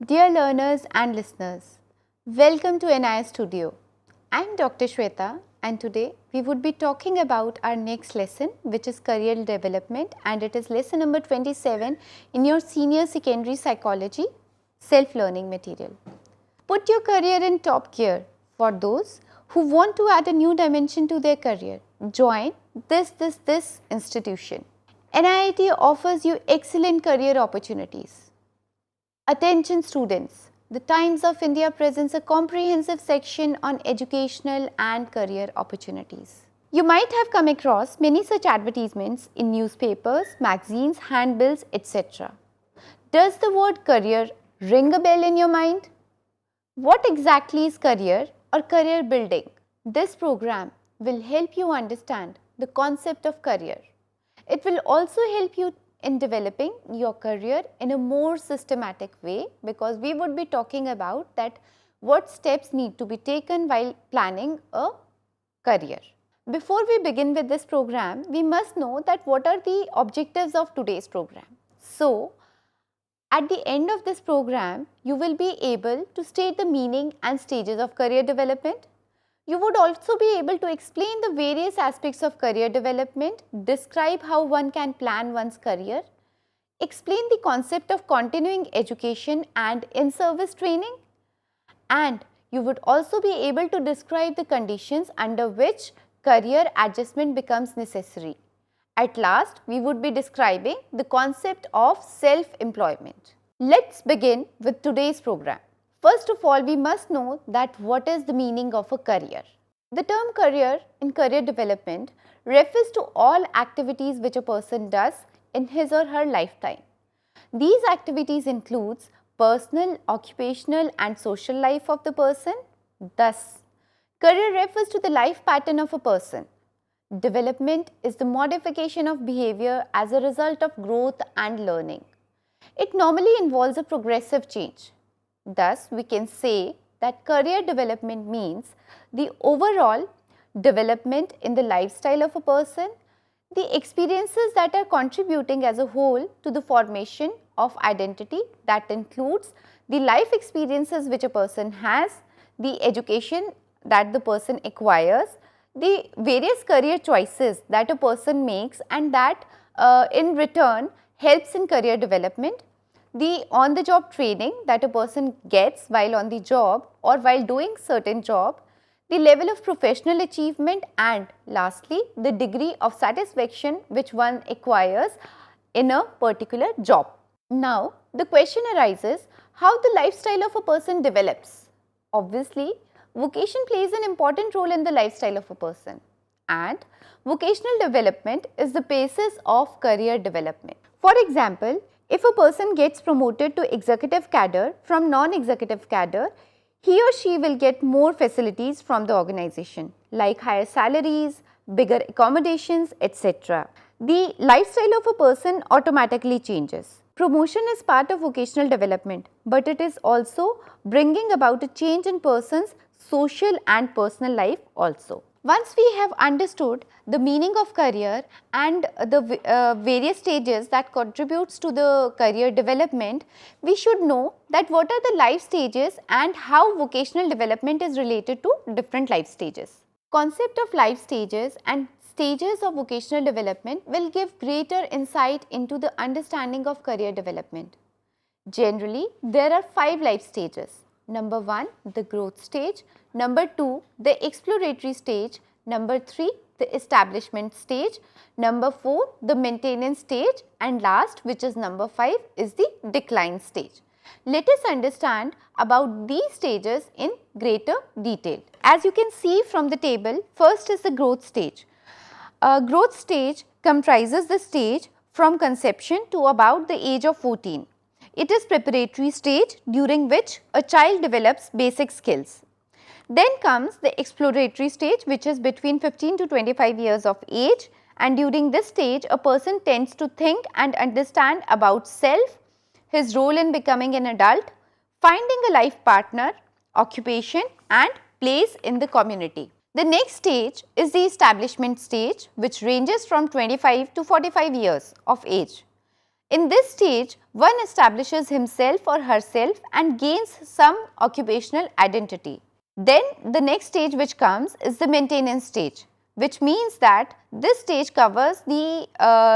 Dear learners and listeners, welcome to NI Studio. I am Dr. Shweta and today we would be talking about our next lesson, which is career development, and it is lesson number 27 in your senior secondary psychology self-learning material. Put your career in top gear. For those who want to add a new dimension to their career, join this institution. NIIT offers you excellent career opportunities. Attention students, the Times of India presents a comprehensive section on educational and career opportunities. You might have come across many such advertisements in newspapers, magazines, handbills, etc. Does the word career ring a bell in your mind? What exactly is career or career building? This program will help you understand the concept of career. It will also help you in developing your career in a more systematic way, because we would be talking about that what steps need to be taken while planning a career. Before we begin with this program, we must know that what are the objectives of today's program. So, at the end of this program, you will be able to state the meaning and stages of career development. You would also be able to explain the various aspects of career development, describe how one can plan one's career, explain the concept of continuing education and in-service training, and you would also be able to describe the conditions under which career adjustment becomes necessary. At last, we would be describing the concept of self-employment. Let's begin with today's program. First of all, we must know that what is the meaning of a career. The term career in career development refers to all activities which a person does in his or her lifetime. These activities includes personal, occupational and social life of the person. Thus, career refers to the life pattern of a person. Development is the modification of behavior as a result of growth and learning. It normally involves a progressive change. Thus, we can say that career development means the overall development in the lifestyle of a person, the experiences that are contributing as a whole to the formation of identity, that includes the life experiences which a person has, the education that the person acquires, the various career choices that a person makes and that in return helps in career development, the on-the-job training that a person gets while on the job or while doing certain job, the level of professional achievement, and lastly, the degree of satisfaction which one acquires in a particular job. Now, the question arises, how the lifestyle of a person develops? Obviously, vocation plays an important role in the lifestyle of a person, and vocational development is the basis of career development. For example, if a person gets promoted to executive cadre from non-executive cadre, he or she will get more facilities from the organization like higher salaries, bigger accommodations, etc. The lifestyle of a person automatically changes. Promotion is part of vocational development, but it is also bringing about a change in person's social and personal life also. Once we have understood the meaning of career and the various stages that contributes to the career development, we should know that what are the life stages and how vocational development is related to different life stages. Concept of life stages and stages of vocational development will give greater insight into the understanding of career development. Generally, there are 5 life stages. Number 1, the growth stage. Number 2, the exploratory stage. Number 3, the establishment stage. Number 4, the maintenance stage. And last, which is number 5, is the decline stage. Let us understand about these stages in greater detail. As you can see from the table, first is the growth stage. Growth stage comprises the stage from conception to about the age of 14. It is preparatory stage during which a child develops basic skills. Then comes the exploratory stage, which is between 15 to 25 years of age, and during this stage a person tends to think and understand about self, his role in becoming an adult, finding a life partner, occupation and place in the community. The next stage is the establishment stage, which ranges from 25 to 45 years of age. In this stage, one establishes himself or herself and gains some occupational identity. Then the next stage which comes is the maintenance stage, which means that this stage covers the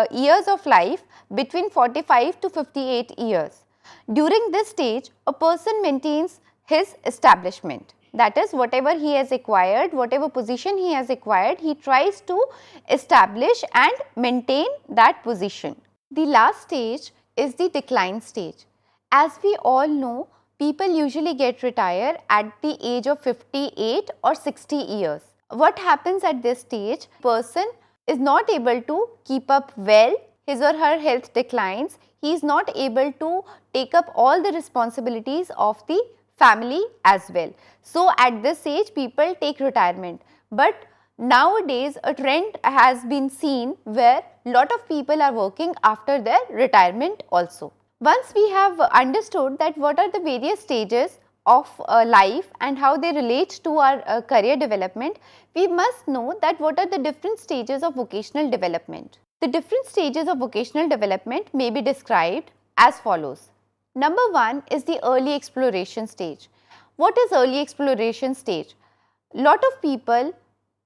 years of life between 45 to 58 years. During this stage, a person maintains his establishment. That is, whatever he has acquired, whatever position he has acquired, he tries to establish and maintain that position. The last stage is the decline stage. As we all know, people usually get retired at the age of 58 or 60 years. What happens at this stage? Person is not able to keep up well, his or her health declines, he is not able to take up all the responsibilities of the family as well. So, at this age people take retirement, but nowadays a trend has been seen where lot of people are working after their retirement also. Once we have understood that what are the various stages of life and how they relate to our career development, we must know that what are the different stages of vocational development. The different stages of vocational development may be described as follows. Number one is the early exploration stage. What is early exploration stage? Lot of people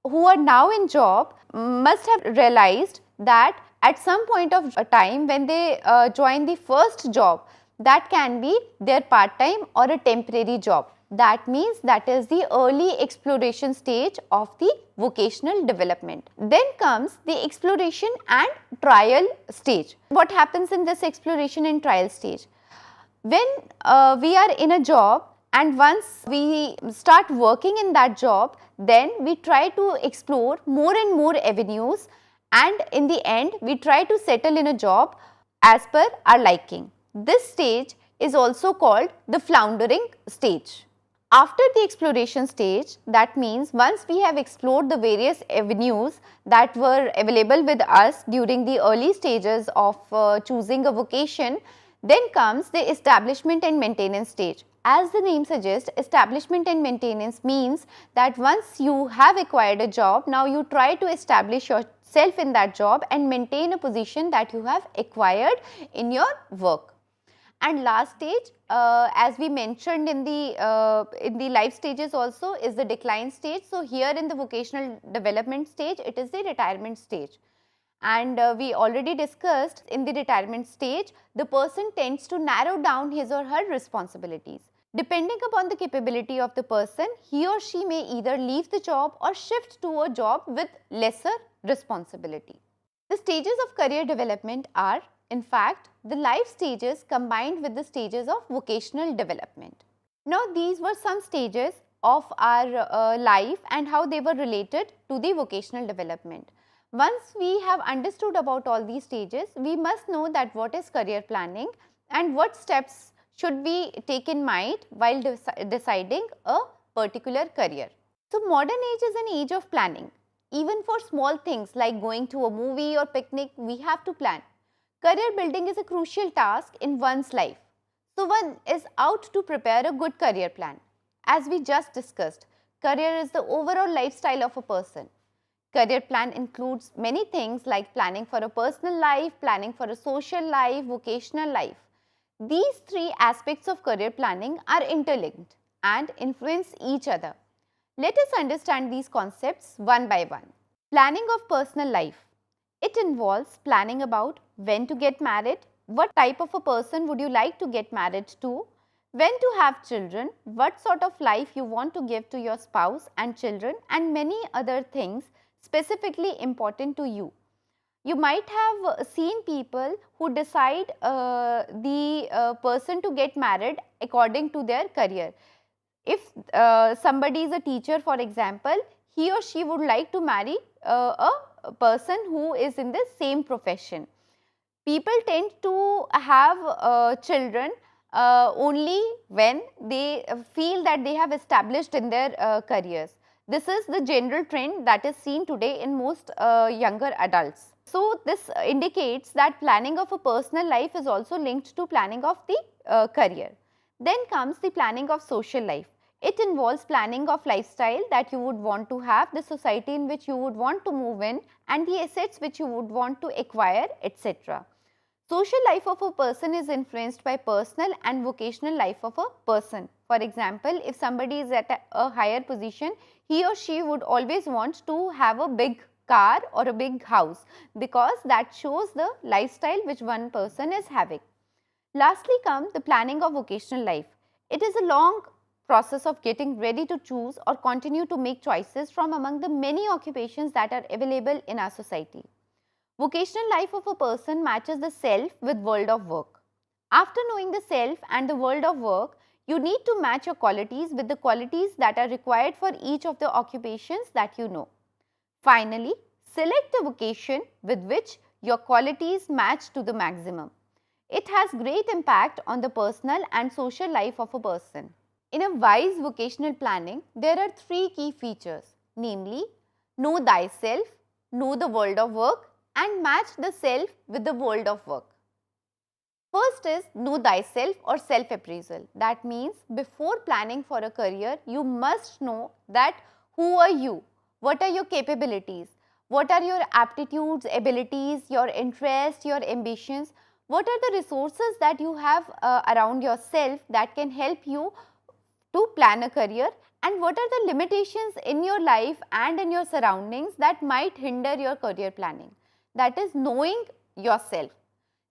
who are now in job must have realized that at some point of time when they join the first job, that can be their part-time or a temporary job. That means that is the early exploration stage of the vocational development. Then comes the exploration and trial stage. What happens in this exploration and trial stage? When we are in a job and once we start working in that job, then we try to explore more and more avenues, and in the end we try to settle in a job as per our liking. This stage is also called the floundering stage. After the exploration stage, that means once we have explored the various avenues that were available with us during the early stages of choosing a vocation, then comes the establishment and maintenance stage. As the name suggests, establishment and maintenance means that once you have acquired a job, now you try to establish yourself in that job and maintain a position that you have acquired in your work. And last stage, as we mentioned in the life stages also, is the decline stage. So, here in the vocational development stage, it is the retirement stage. And we already discussed in the retirement stage, the person tends to narrow down his or her responsibilities. Depending upon the capability of the person, he or she may either leave the job or shift to a job with lesser responsibility. The stages of career development are, in fact, the life stages combined with the stages of vocational development. Now, these were some stages of our life and how they were related to the vocational development. Once we have understood about all these stages, we must know that what is career planning and what steps should we take in mind while deciding a particular career. So, modern age is an age of planning. Even for small things like going to a movie or picnic, we have to plan. Career building is a crucial task in one's life. So, one is out to prepare a good career plan. As we just discussed, career is the overall lifestyle of a person. Career plan includes many things like planning for a personal life, planning for a social life, vocational life. These three aspects of career planning are interlinked and influence each other. Let us understand these concepts one by one. Planning of personal life. It involves planning about when to get married, what type of a person would you like to get married to, when to have children, what sort of life you want to give to your spouse and children, and many other things specifically important to you. You might have seen people who decide the person to get married according to their career. If somebody is a teacher, for example, he or she would like to marry a person who is in the same profession. People tend to have children only when they feel that they have established in their careers. This is the general trend that is seen today in most younger adults. So, this indicates that planning of a personal life is also linked to planning of the career. Then comes the planning of social life. It involves planning of lifestyle that you would want to have, the society in which you would want to move in, and the assets which you would want to acquire, etc. Social life of a person is influenced by personal and vocational life of a person. For example, if somebody is at a higher position, he or she would always want to have a big car or a big house, because that shows the lifestyle which one person is having. Lastly come the planning of vocational life. It is a long process of getting ready to choose or continue to make choices from among the many occupations that are available in our society. Vocational life of a person matches the self with world of work. After knowing the self and the world of work, you need to match your qualities with the qualities that are required for each of the occupations that you know. Finally, select a vocation with which your qualities match to the maximum. It has great impact on the personal and social life of a person. In a wise vocational planning, there are three key features, namely, know thyself, know the world of work, and match the self with the world of work. First is know thyself or self-appraisal. That means before planning for a career, you must know that who are you, what are your capabilities, what are your aptitudes, abilities, your interests, your ambitions, what are the resources that you have around yourself that can help you to plan a career, and what are the limitations in your life and in your surroundings that might hinder your career planning. That is knowing yourself.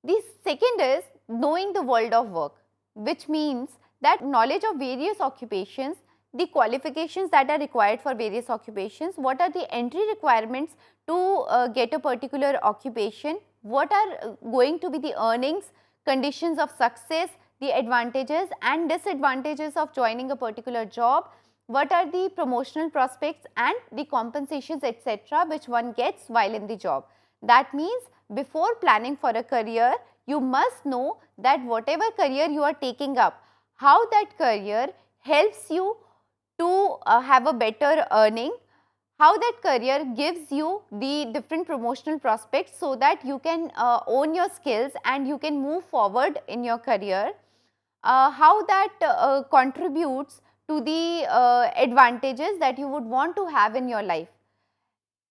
The second is knowing the world of work, which means that knowledge of various occupations, the qualifications that are required for various occupations, what are the entry requirements to get a particular occupation, what are going to be the earnings, conditions of success, the advantages and disadvantages of joining a particular job, what are the promotional prospects and the compensations, etc., which one gets while in the job. That means before planning for a career, you must know that whatever career you are taking up, how that career helps you to have a better earning, how that career gives you the different promotional prospects so that you can own your skills and you can move forward in your career, how that contributes to the advantages that you would want to have in your life.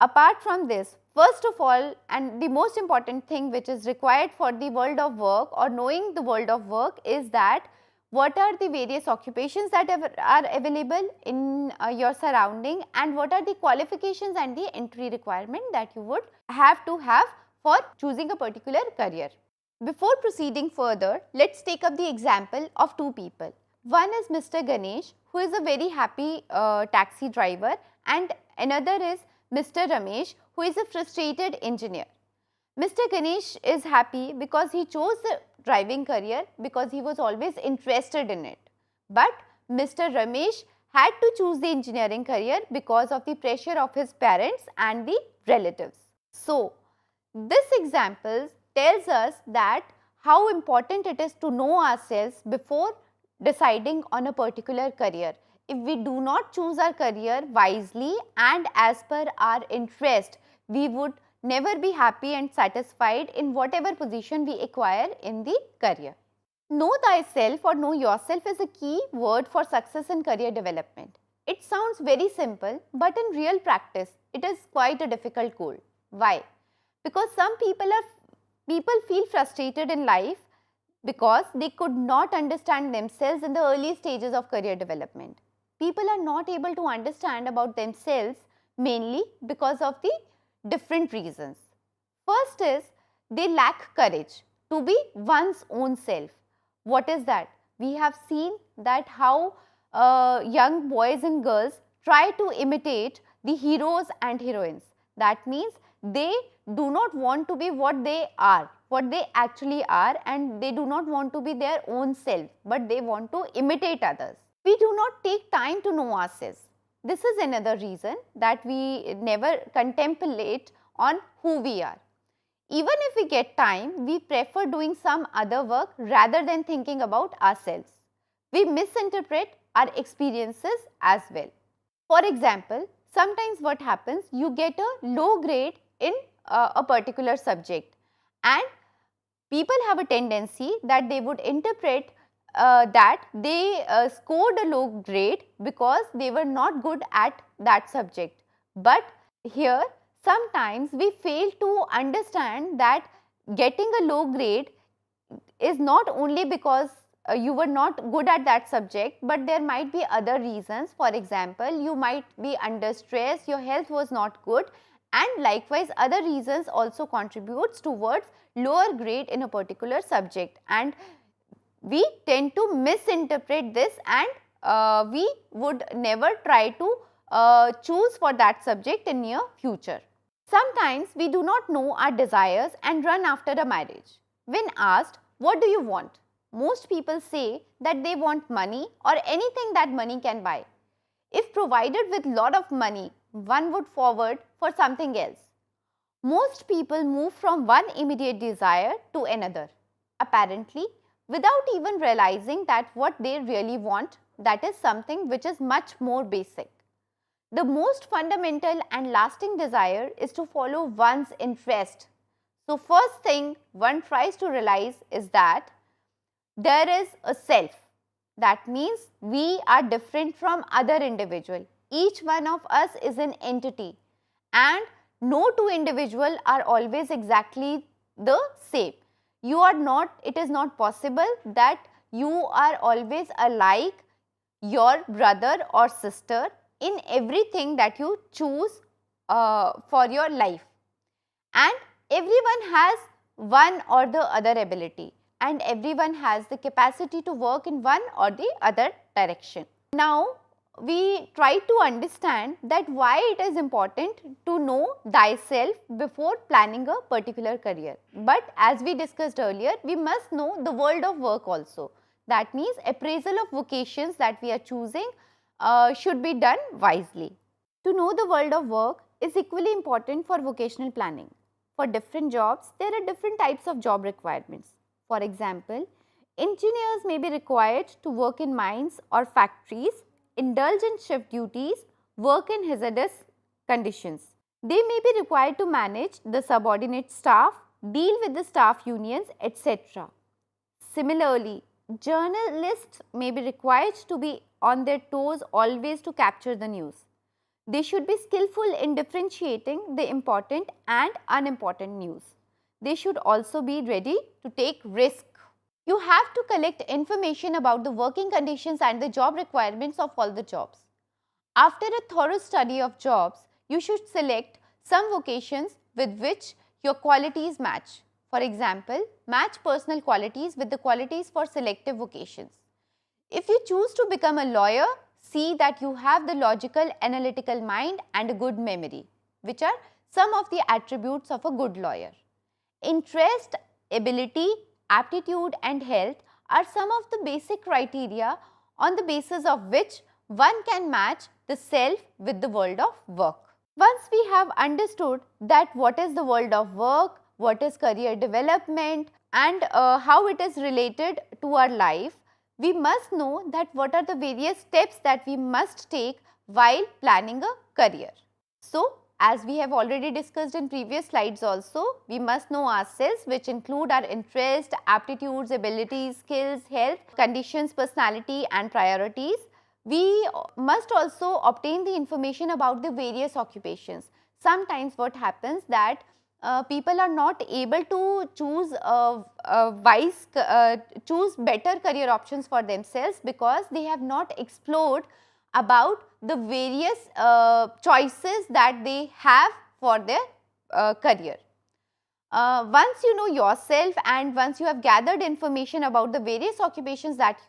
Apart from this, first of all, and the most important thing which is required for the world of work or knowing the world of work is that what are the various occupations that are available in your surrounding, and what are the qualifications and the entry requirement that you would have to have for choosing a particular career. Before proceeding further, let's take up the example of two people. One is Mr. Ganesh, who is a very happy taxi driver, and another is Mr. Ramesh, who is a frustrated engineer. Mr. Ganesh is happy because he chose the driving career because he was always interested in it. But Mr. Ramesh had to choose the engineering career because of the pressure of his parents and the relatives. So, this example tells us that how important it is to know ourselves before deciding on a particular career. If we do not choose our career wisely and as per our interest, we would never be happy and satisfied in whatever position we acquire in the career. Know thyself or know yourself is a key word for success in career development. It sounds very simple, but in real practice, it is quite a difficult goal. Why? Because some people feel frustrated in life because they could not understand themselves in the early stages of career development. People are not able to understand about themselves mainly because of the different reasons. First is they lack courage to be one's own self. What is that? We have seen that how young boys and girls try to imitate the heroes and heroines. That means they do not want to be what they are, what they actually are, and they do not want to be their own self, but they want to imitate others. We do not take time to know ourselves. This is another reason that we never contemplate on who we are. Even if we get time, we prefer doing some other work rather than thinking about ourselves. We misinterpret our experiences as well. For example, sometimes what happens, you get a low grade in a particular subject, and people have a tendency that they would interpret that they scored a low grade because they were not good at that subject. But here sometimes we fail to understand that getting a low grade is not only because you were not good at that subject, but there might be other reasons. For example, you might be under stress, your health was not good, and likewise other reasons also contributes towards lower grade in a particular subject, and we tend to misinterpret this, and we would never try to choose for that subject in near future. Sometimes we do not know our desires and run after a marriage. When asked, what do you want? Most people say that they want money or anything that money can buy. If provided with lot of money, one would forward for something else. Most people move from one immediate desire to another, apparently without even realizing that what they really want, that is something which is much more basic. The most fundamental and lasting desire is to follow one's interest. So first thing one tries to realize is that there is a self. That means we are different from other individual. Each one of us is an entity, and no two individuals are always exactly the same. You are not, it is not possible that you are always alike your brother or sister in everything that you choose for your life, and everyone has one or the other ability, and everyone has the capacity to work in one or the other direction. Now we try to understand that why it is important to know thyself before planning a particular career. But as we discussed earlier, we must know the world of work also. That means appraisal of vocations that we are choosing should be done wisely. To know the world of work is equally important for vocational planning. For different jobs, there are different types of job requirements. For example, engineers may be required to work in mines or factories, indulge in shift duties, work in hazardous conditions. They may be required to manage the subordinate staff, deal with the staff unions, etc. Similarly, journalists may be required to be on their toes always to capture the news. They should be skillful in differentiating the important and unimportant news. They should also be ready to take risk. You have to collect information about the working conditions and the job requirements of all the jobs. After a thorough study of jobs, you should select some vocations with which your qualities match. For example, match personal qualities with the qualities for selective vocations. If you choose to become a lawyer, see that you have the logical, analytical mind and a good memory, which are some of the attributes of a good lawyer. Interest, ability, aptitude and health are some of the basic criteria on the basis of which one can match the self with the world of work. Once we have understood that what is the world of work, what is career development and how it is related to our life, we must know that what are the various steps that we must take while planning a career. So, as we have already discussed in previous slides also, we must know ourselves, which include our interest, aptitudes, abilities, skills, health, conditions, personality and priorities. We must also obtain the information about the various occupations. Sometimes what happens that people are not able to choose choose better career options for themselves because they have not explored about the various choices that they have for their career. Once you know yourself and once you have gathered information about the various occupations that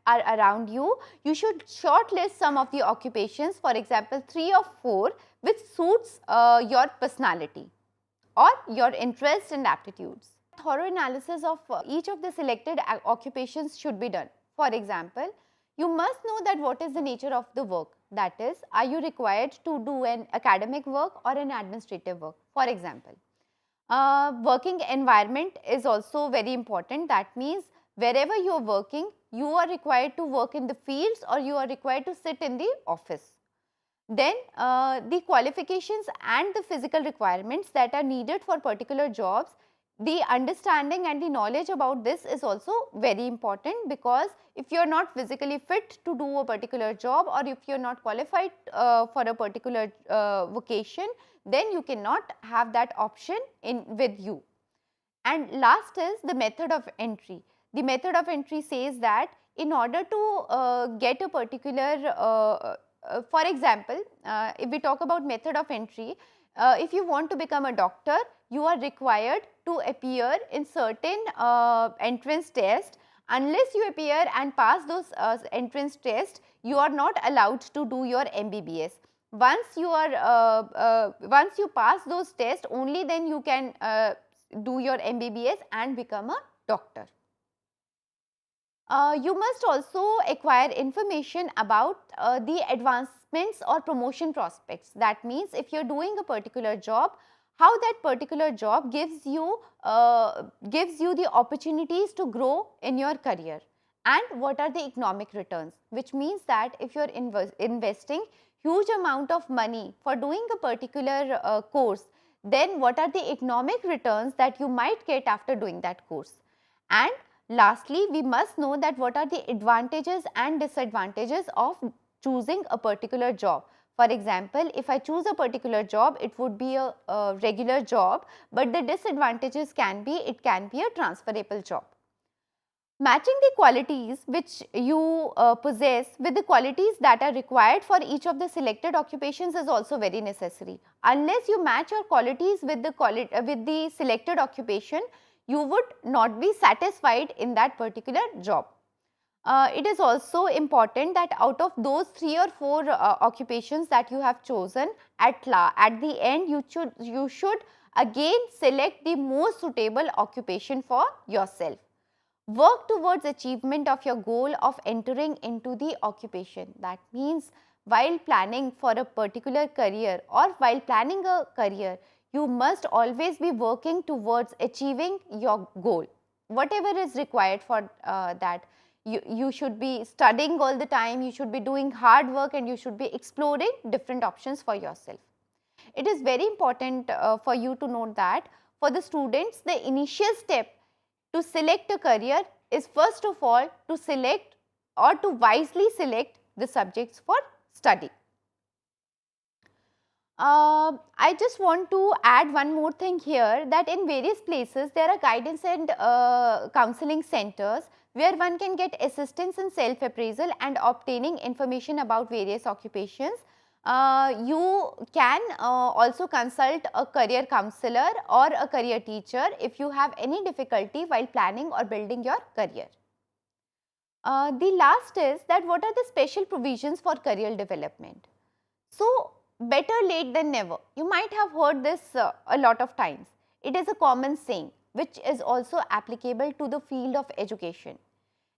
are around you, you should shortlist some of the occupations, for example 3 or 4, which suits your personality or your interests and aptitudes. Thorough analysis of each of the selected occupations should be done. For example, you must know that what is the nature of the work. That is, are you required to do an academic work or an administrative work? For example, working environment is also very important. That means wherever you are working, you are required to work in the fields or you are required to sit in the office. Then the qualifications and the physical requirements that are needed for particular jobs, the understanding and the knowledge about this is also very important, because if you are not physically fit to do a particular job or if you are not qualified for a particular vocation, then you cannot have that option with you. And last is the method of entry. The method of entry says that in order to get a particular, for example, if we talk about method of entry, if you want to become a doctor, you are required to appear in certain entrance test. Unless you appear and pass those entrance tests, you are not allowed to do your MBBS. Once you pass those tests, only then you can do your MBBS and become a doctor. You must also acquire information about the advancements or promotion prospects. That means if you are doing a particular job, how that particular job gives you the opportunities to grow in your career, and what are the economic returns, which means that if you are investing huge amount of money for doing a particular course, then what are the economic returns that you might get after doing that course. And lastly, we must know that what are the advantages and disadvantages of choosing a particular job. For example, if I choose a particular job, it would be a regular job, but the disadvantages can be, it can be a transferable job. Matching the qualities which you possess with the qualities that are required for each of the selected occupations is also very necessary. Unless you match your qualities with the selected occupation, you would not be satisfied in that particular job. It is also important that out of those 3 or 4 occupations that you have chosen, at the end you should again select the most suitable occupation for yourself. Work towards achievement of your goal of entering into the occupation. That means while planning for a particular career or while planning a career, you must always be working towards achieving your goal. Whatever is required for that. You should be studying all the time, you should be doing hard work, and you should be exploring different options for yourself. It is very important for you to note that for the students, the initial step to select a career is first of all to select or to wisely select the subjects for study. I just want to add one more thing here, that in various places there are guidance and counseling centers where one can get assistance in self-appraisal and obtaining information about various occupations. You can also consult a career counselor or a career teacher if you have any difficulty while planning or building your career. The last is that what are the special provisions for career development. So, better late than never. You might have heard this a lot of times. It is a common saying which is also applicable to the field of education.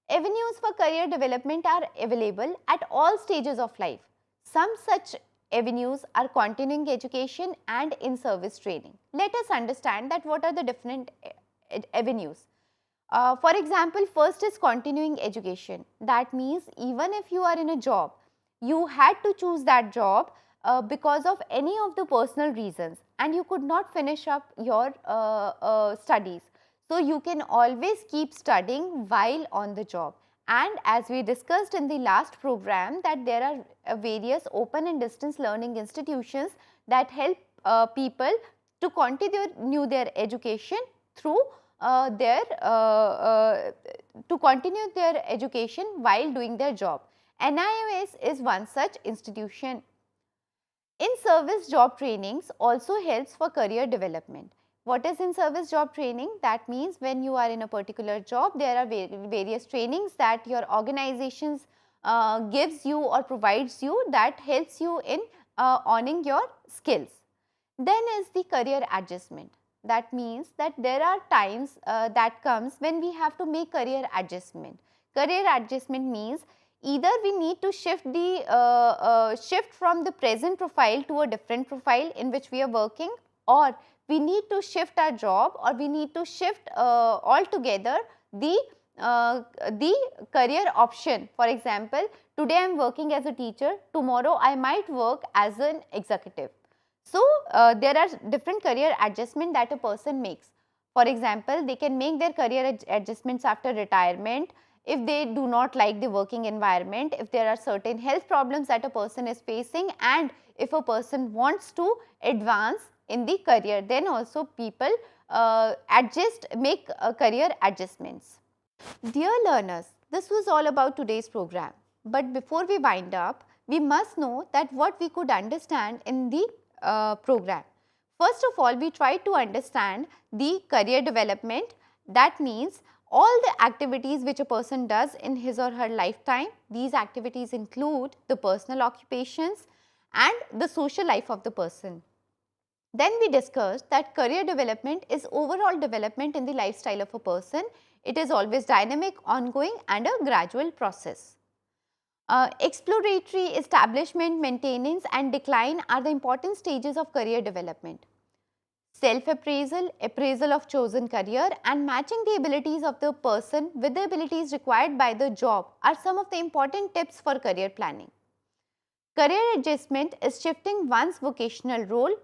Avenues for career development are available at all stages of life. Some such avenues are continuing education and in-service training. Let us understand that what are the different avenues. For example, first is continuing education. That means even if you are in a job, you had to choose that job because of any of the personal reasons and you could not finish up your studies. So, you can always keep studying while on the job. And as we discussed in the last program, that there are various open and distance learning institutions that help people to continue their education through to continue their education while doing their job. NIOS is one such institution. In-service job trainings also helps for career development. What is in-service job training? That means when you are in a particular job, there are various trainings that your organizations gives you or provides you that helps you in owning your skills. Then is the career adjustment. That means that there are times that comes when we have to make career adjustment. Career adjustment means either we need to shift from the present profile to a different profile in which we are working, or we need to shift our job, or we need to shift altogether the career option. For example, today I am working as a teacher, tomorrow I might work as an executive. So, there are different career adjustment that a person makes. For example, they can make their career adjustments after retirement, if they do not like the working environment, if there are certain health problems that a person is facing, and if a person wants to advance in the career, then also people make career adjustments. Dear learners, this was all about today's program. But before we wind up, we must know that what we could understand in the program. First of all, we tried to understand the career development. That means all the activities which a person does in his or her lifetime. These activities include the personal occupations and the social life of the person. Then we discussed that career development is overall development in the lifestyle of a person. It is always dynamic, ongoing and a gradual process. Exploratory, establishment, maintenance and decline are the important stages of career development. Self-appraisal, appraisal of chosen career and matching the abilities of the person with the abilities required by the job are some of the important tips for career planning. Career adjustment is shifting one's vocational role,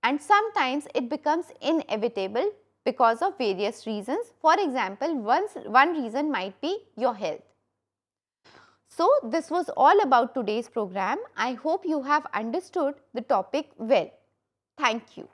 and sometimes it becomes inevitable because of various reasons. For example, one reason might be your health. So, this was all about today's program. I hope you have understood the topic well. Thank you.